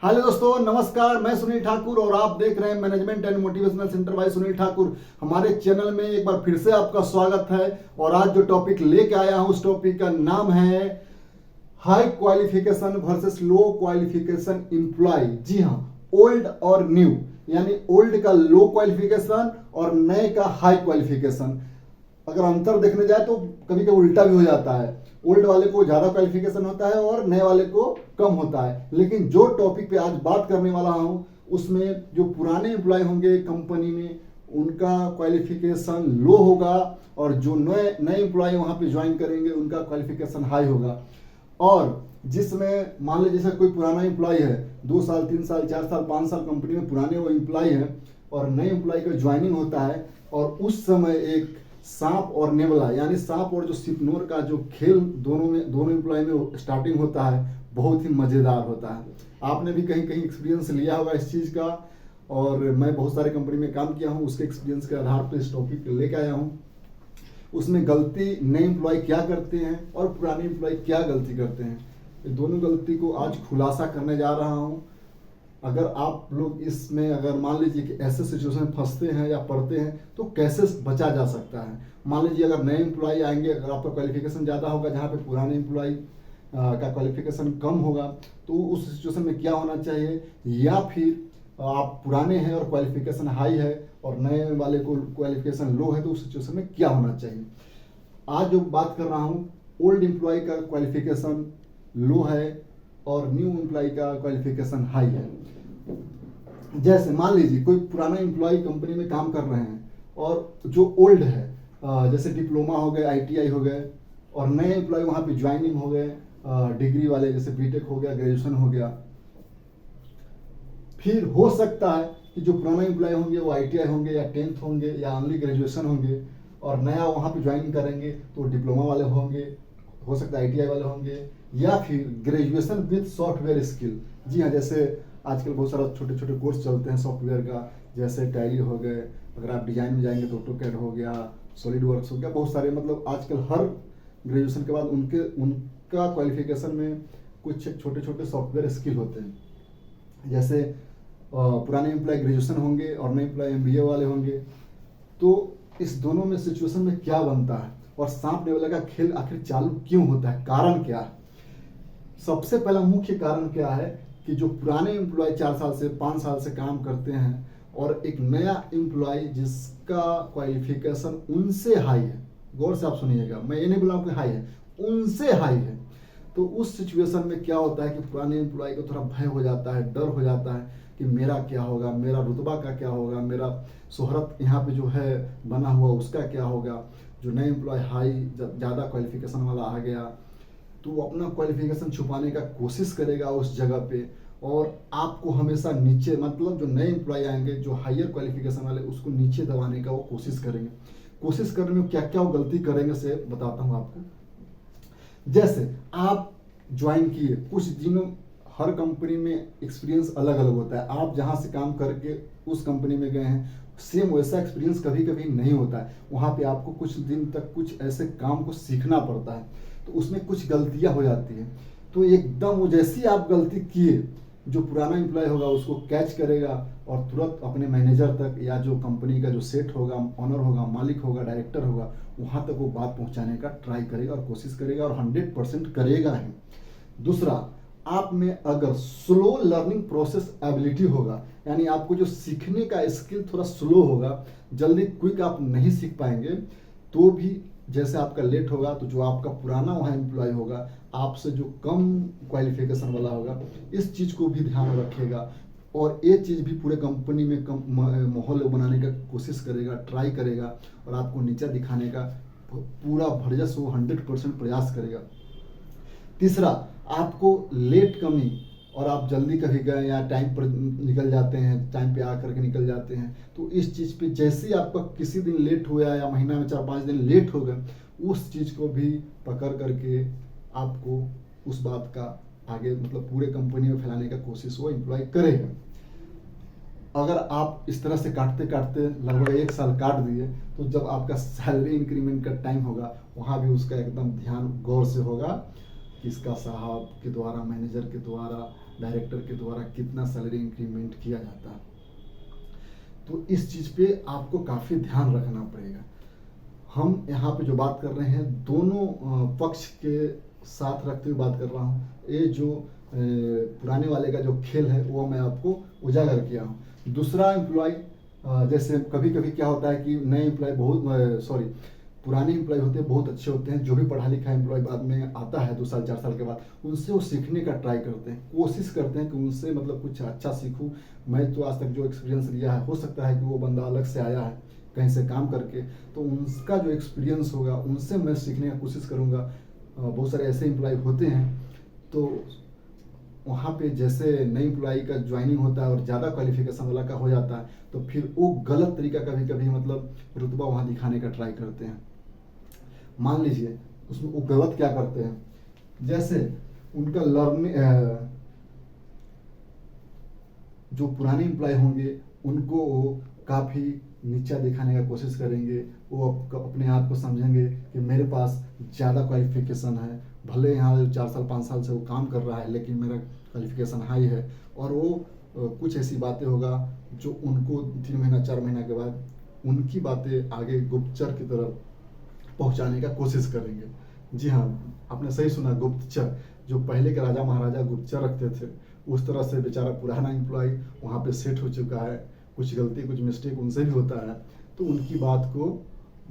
Hello दोस्तों, नमस्कार। मैं सुनील ठाकुर और आप देख रहे हैं management and motivational centre by Sunil Thakur. हमारे चैनल में एक बार फिर से आपका स्वागत है। और आज जो टॉपिक लेके आया हूं उस टॉपिक का नाम है हाई क्वालिफिकेशन वर्सेस लो क्वालिफिकेशन एम्प्लॉय। जी हाँ, ओल्ड और न्यू, यानी ओल्ड का लो क्वालिफिकेशन और नए का हाई क्वालिफिकेशन। अगर अंतर देखने जाए तो कभी कभी उल्टा भी हो जाता है, ओल्ड वाले को ज्यादा क्वालिफिकेशन होता है और नए वाले को कम होता है। लेकिन जो टॉपिक पे आज बात करने वाला हूं उसमें जो पुराने एम्प्लॉय होंगे कंपनी में उनका क्वालिफिकेशन लो होगा और जो नए नए एम्प्लॉय वहां पे ज्वाइन करेंगे उनका क्वालिफिकेशन हाई होगा। और जिसमें मान लीजिए जैसे कोई पुराना एम्प्लॉय है, 2 साल 3 साल 4 साल 5 साल कंपनी में पुराने वो एम्प्लॉय है और नए एम्प्लॉय का ज्वाइनिंग होता है और उस समय एक सांप और नेवला, यानी सांप और जो सिपनोर का जो खेल दोनों एम्प्लॉय में स्टार्टिंग होता है, बहुत ही मजेदार होता है। आपने भी कहीं कहीं एक्सपीरियंस लिया होगा इस चीज का, और मैं बहुत सारे कंपनी में काम किया हूं, उसके एक्सपीरियंस के आधार पर इस टॉपिक लेके आया हूं। उसमें गलती नए एम्प्लॉय क्या करते हैं और पुराने एम्प्लॉय क्या गलती करते हैं, ये दोनों गलती को आज खुलासा करने जा रहा हूं। अगर आप लोग इसमें अगर मान लीजिए कि ऐसे सिचुएशन में फंसते हैं या पढ़ते हैं तो कैसे बचा जा सकता है। मान लीजिए अगर नए एम्प्लॉय आएंगे, अगर आपका क्वालिफिकेशन ज़्यादा होगा जहाँ पे पुराने एम्प्लॉय का क्वालिफिकेशन कम होगा, तो उस सिचुएशन में क्या होना चाहिए। या फिर आप पुराने हैं और क्वालिफिकेशन हाई है और नए वाले को क्वालिफिकेशन लो है, तो उस सिचुएशन में क्या होना चाहिए। आज जो बात कर रहा हूँ, ओल्ड एम्प्लॉय का क्वालिफिकेशन लो है और न्यू एम्प्लॉय का क्वालिफिकेशन हाई है। जैसे मान लीजिए कोई पुराना एम्प्लॉय कंपनी में काम कर रहे हैं और जो ओल्ड है, जैसे डिप्लोमा हो गए, आईटीआई हो गए, और नए एम्प्लॉय वहां पे ज्वाइनिंग हो गए डिग्री वाले, जैसे बीटेक हो गया, ग्रेजुएशन हो गया। फिर हो सकता है कि जो पुराना एम्प्लॉय होंगे वो आईटीआई होंगे या 10th होंगे या ओनली ग्रेजुएशन होंगे, और नया वहां पे ज्वाइन करेंगे तो डिप्लोमा वाले होंगे, हो सकता है आईटीआई वाले होंगे, या फिर ग्रेजुएशन विद सॉफ्टवेयर स्किल। जी हाँ, जैसे आजकल बहुत सारा छोटे छोटे कोर्स चलते हैं सॉफ्टवेयर का, जैसे टैली हो गए, अगर आप डिजाइन में जाएंगे तो ऑटोकैड हो गया, सॉलिड वर्क्स हो गया, बहुत सारे, मतलब आजकल हर ग्रेजुएशन के बाद उनका क्वालिफिकेशन में कुछ छोटे छोटे सॉफ्टवेयर स्किल होते हैं। जैसे पुराने एम्प्लॉय ग्रेजुएशन होंगे और नए एम्प्लॉय एमबीए वाले होंगे। तो इस दोनों में सिचुएशन में क्या बनता है और सांप नेवला का खेल आखिर चालू क्यों होता है, कारण क्या है। सबसे पहला मुख्य कारण क्या है कि जो पुराने एम्प्लॉय 4 साल से 5 साल से काम करते हैं और एक नया एम्प्लॉय जिसका क्वालिफिकेशन उनसे हाई है, गौर से आप सुनिएगा, मैं ये नहीं बोला कि हाई है, उनसे हाई है, तो उस सिचुएशन में क्या होता है कि पुराने एम्प्लॉय को थोड़ा भय हो जाता है, डर हो जाता है कि मेरा क्या होगा, मेरा रुतबा का क्या होगा, मेरा शोहरत यहाँ पे जो है बना हुआ उसका क्या होगा। जो नए एम्प्लॉय हाई ज़्यादा क्वालिफिकेशन वाला आ गया तो वो अपना क्वालिफिकेशन छुपाने का कोशिश करेगा उस जगह पे, और आपको हमेशा नीचे, मतलब जो नए एम्प्लॉय आएंगे जो हायर क्वालिफिकेशन वाले, उसको नीचे दबाने का वो कोशिश करेंगे। कोशिश करने में क्या क्या वो गलती करेंगे से बताता हूँ आपको। जैसे आप ज्वाइन किए कुछ दिनों, हर कंपनी में एक्सपीरियंस अलग अलग होता है। आप जहाँ से काम करके उस कंपनी में गए हैं, सेम वैसा एक्सपीरियंस कभी कभी नहीं होता है। वहाँ पे आपको कुछ दिन तक कुछ ऐसे काम को सीखना पड़ता है, तो उसमें कुछ गलतियां हो जाती हैं। तो एकदम वो जैसी आप गलती किए, जो पुराना एम्प्लॉय होगा उसको कैच करेगा और तुरंत अपने मैनेजर तक या जो कंपनी का जो सेट होगा, ऑनर होगा, मालिक होगा, डायरेक्टर होगा, वहाँ तक वो बात पहुँचाने का ट्राई करेगा और कोशिश करेगा, और 100% करेगा ही। दूसरा, आप में अगर स्लो लर्निंग प्रोसेस एबिलिटी होगा, यानी आपको जो सीखने का स्किल थोड़ा स्लो होगा, जल्दी क्विक आप नहीं सीख पाएंगे, तो भी जैसे आपका लेट होगा तो जो आपका पुराना वहाँ एम्प्लॉय होगा आपसे जो कम क्वालिफिकेशन वाला होगा, इस चीज़ को भी ध्यान रखेगा और ये चीज़ भी पूरे कंपनी में माहौल बनाने का कोशिश करेगा, ट्राई करेगा, और आपको नीचा दिखाने का पूरा भरजस वो 100% प्रयास करेगा। तीसरा, आपको लेट कमी और आप जल्दी कभी गए या टाइम पर निकल जाते हैं, टाइम पे आकर के निकल जाते हैं, तो इस चीज़ पे जैसे ही आपका किसी दिन लेट हुआ या महीना में 4-5 दिन लेट हो गए, उस चीज़ को भी पकड़ करके आपको उस बात का आगे, मतलब पूरे कंपनी में फैलाने का कोशिश वो एम्प्लॉय करेगा। अगर आप इस तरह से काटते काटते लगभग 1 साल काट दिए, तो जब आपका सैलरी इंक्रीमेंट का टाइम होगा, वहाँ भी उसका एकदम ध्यान गौर से होगा, किसका साहब के द्वारा, मैनेजर के द्वारा डायरेक्टर के द्वारा कितना सैलरी इंक्रीमेंट किया जाता है। तो इस चीज़ पे आपको काफ़ी ध्यान रखना पड़ेगा। हम यहाँ पे जो बात कर रहे हैं दोनों पक्ष के साथ रखते हुए बात कर रहा हूँ। ये जो पुराने वाले का जो खेल है वो मैं आपको उजागर किया हूँ। दूसरा एम्प्लॉय, जैसे कभी कभी क्या होता है कि नए एम्प्लॉय पुराने एम्प्लॉय होते हैं, बहुत अच्छे होते हैं, जो भी पढ़ा लिखा एम्प्लॉय बाद में आता है 2 साल 4 साल के बाद, उनसे वो सीखने का ट्राई करते हैं, कोशिश करते हैं कि उनसे मतलब कुछ अच्छा सीखूं। मैं तो आज तक जो एक्सपीरियंस लिया है, हो सकता है कि वो बंदा अलग से आया है कहीं से काम करके, तो उनका जो एक्सपीरियंस होगा उनसे मैं सीखने की कोशिश करूँगा। बहुत सारे ऐसे एम्प्लॉय होते हैं, तो वहाँ पे जैसे नई एम्प्लॉय का ज्वाइनिंग होता है और ज़्यादा क्वालिफिकेशन वाला का हो जाता है, तो फिर वो गलत तरीका कभी कभी मतलब रुतबा वहाँ दिखाने का ट्राई करते हैं। मान लीजिए उसमें वो गलत क्या करते हैं, जैसे उनका लर्निंग, जो पुराने एम्प्लॉय होंगे उनको वो काफ़ी नीचा दिखाने का कोशिश करेंगे। वो अपने आप को समझेंगे कि मेरे पास ज़्यादा क्वालिफिकेशन है, भले यहाँ 4 साल 5 साल से वो काम कर रहा है लेकिन मेरा क्वालिफिकेशन हाई है। और वो कुछ ऐसी बातें होगा जो उनको 3 महीना 4 महीना के बाद उनकी बातें आगे गुप्तचर की तरफ पहुंचाने का कोशिश करेंगे। जी हाँ, आपने सही सुना, गुप्तचर। जो पहले के राजा महाराजा गुप्तचर रखते थे, उस तरह से बेचारा पुराना एम्प्लॉय वहाँ पे सेट हो चुका है। कुछ गलती कुछ मिस्टेक उनसे भी होता है, तो उनकी बात को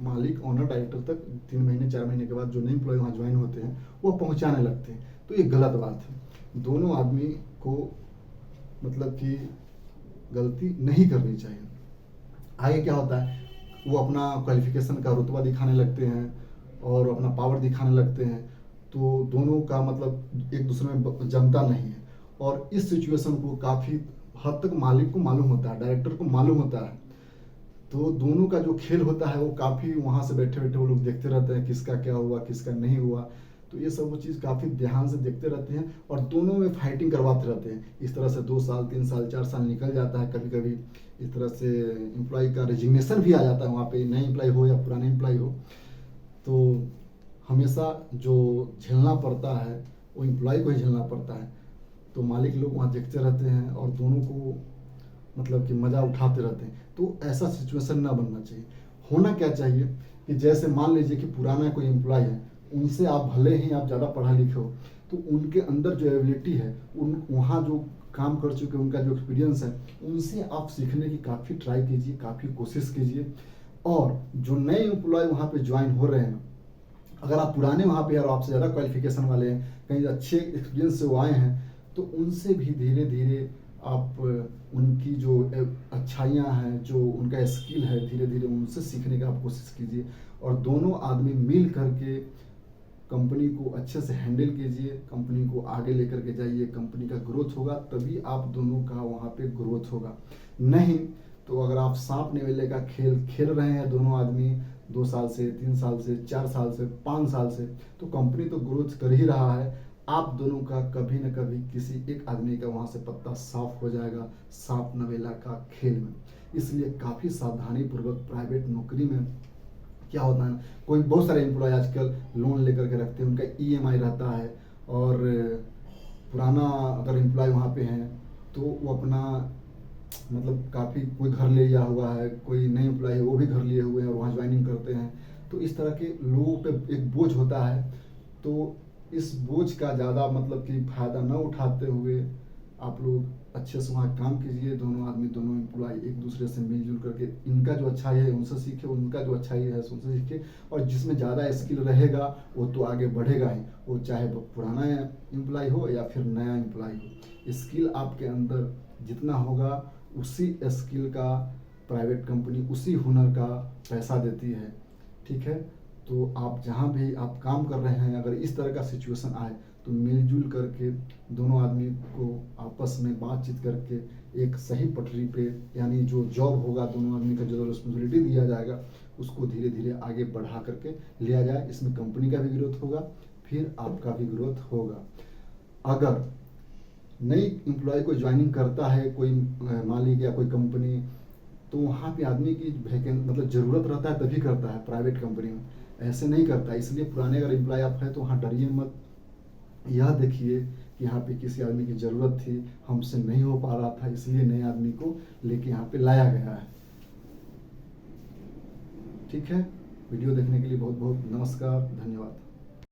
मालिक ऑनर डायरेक्टर तक 3 महीने 4 महीने के बाद जो नए एम्प्लॉय वहाँ ज्वाइन होते हैं वो पहुँचाने लगते हैं। तो ये गलत बात है। दोनों आदमी को मतलब कि गलती नहीं करनी चाहिए। आगे क्या होता है, वो अपना क्वालिफिकेशन का रुतबा दिखाने लगते हैं और अपना पावर दिखाने लगते हैं, तो दोनों का मतलब एक दूसरे में जमता नहीं है। और इस सिचुएशन को काफ़ी हद तक मालिक को मालूम होता है, डायरेक्टर को मालूम होता है। तो दोनों का जो खेल होता है वो काफ़ी वहाँ से बैठे बैठे वो लोग देखते रहते हैं, किसका क्या हुआ किसका नहीं हुआ। तो ये सब वो चीज़ काफ़ी ध्यान से देखते रहते हैं और दोनों में फाइटिंग करवाते रहते हैं। इस तरह से 2 साल 3 साल 4 साल निकल जाता है। कभी कभी इस तरह से एम्प्लॉय का रेजिग्नेशन भी आ जाता है, वहाँ पे नए एम्प्लॉय हो या पुराने एम्प्लॉय हो। तो हमेशा जो झेलना पड़ता है वो एम्प्लॉय को ही झेलना पड़ता है। तो मालिक लोग वहाँ देखते रहते हैं और दोनों को मतलब कि मज़ा उठाते रहते हैं। तो ऐसा सिचुएशन ना बनना चाहिए। होना क्या चाहिए कि जैसे मान लीजिए कि पुराना कोई एम्प्लॉय है, उनसे आप भले ही आप ज़्यादा पढ़ा लिखे हो, तो उनके अंदर जो एबिलिटी है, उन वहाँ जो काम कर चुके उनका जो एक्सपीरियंस है, उनसे आप सीखने की काफ़ी ट्राई कीजिए, काफ़ी कोशिश कीजिए। और जो नए एम्प्लॉय वहाँ पे ज्वाइन हो रहे हैं, अगर आप पुराने वहाँ पे और आपसे ज़्यादा क्वालिफिकेशन वाले हैं, कहीं अच्छे एक्सपीरियंस से वो आए हैं, तो उनसे भी धीरे धीरे आप उनकी जो अच्छाइयाँ हैं, जो उनका स्किल है, धीरे धीरे उनसे सीखने का आप कोशिश कीजिए। और दोनों आदमी मिल करके कंपनी को अच्छे से हैंडल कीजिए, कंपनी को आगे लेकर के जाइए। कंपनी का ग्रोथ होगा तभी आप दोनों का वहाँ पे ग्रोथ होगा। नहीं तो अगर आप सांप नेवेले का खेल खेल रहे हैं दोनों आदमी 2 साल से 3 साल से 4 साल से 5 साल से, तो कंपनी तो ग्रोथ कर ही रहा है, आप दोनों का कभी न कभी किसी एक आदमी का वहाँ से पत्ता साफ हो जाएगा सांप नवेला का खेल में। इसलिए काफ़ी सावधानी पूर्वक प्राइवेट नौकरी में क्या होता है, कोई बहुत सारे एम्प्लॉय आजकल लोन लेकर के रखते हैं, उनका ईएमआई रहता है। और पुराना अगर एम्प्लॉय वहाँ पे हैं तो वो अपना मतलब काफ़ी कोई घर ले लिया हुआ है, कोई नए एम्प्लॉय है वो भी घर लिए हुए हैं और वहाँ ज्वाइनिंग करते हैं। तो इस तरह के लोगों पे एक बोझ होता है। तो इस बोझ का ज़्यादा मतलब कि फ़ायदा न उठाते हुए आप लोग अच्छे से वहाँ काम कीजिए। दोनों आदमी दोनों एम्प्लॉय एक दूसरे से मिलजुल करके इनका जो अच्छाई है उनसे सीखे, उनका जो अच्छाई है उनसे सीखे। और जिसमें ज़्यादा स्किल रहेगा वो तो आगे बढ़ेगा ही, वो चाहे पुराना एम्प्लॉय हो या फिर नया एम्प्लॉय हो। स्किल आपके अंदर जितना होगा उसी स्किल का प्राइवेट कंपनी, उसी हुनर का पैसा देती है। ठीक है, तो आप जहाँ भी आप काम कर रहे हैं, अगर इस तरह का सिचुएशन आए तो मिलजुल करके दोनों आदमी को आपस में बातचीत करके एक सही पटरी पे, यानी जो जॉब होगा दोनों आदमी का जो रिस्पॉन्सिबिलिटी दिया जाएगा उसको धीरे धीरे आगे बढ़ा करके लिया जाए। इसमें कंपनी का भी ग्रोथ होगा, फिर आपका भी ग्रोथ होगा। अगर नई एम्प्लॉय को ज्वाइनिंग करता है कोई मालिक या कोई कंपनी, तो वहाँ पे आदमी की मतलब ज़रूरत रहता है तभी करता है प्राइवेट कंपनी में, ऐसे नहीं करता। इसलिए पुराने अगर एम्प्लॉय आप है तो वहाँ डरिए मत। यह देखिए कि यहाँ पे किसी आदमी की ज़रूरत थी, हमसे नहीं हो पा रहा था, इसलिए नए आदमी को लेके यहाँ पे लाया गया है। ठीक है, वीडियो देखने के लिए बहुत बहुत नमस्कार, धन्यवाद।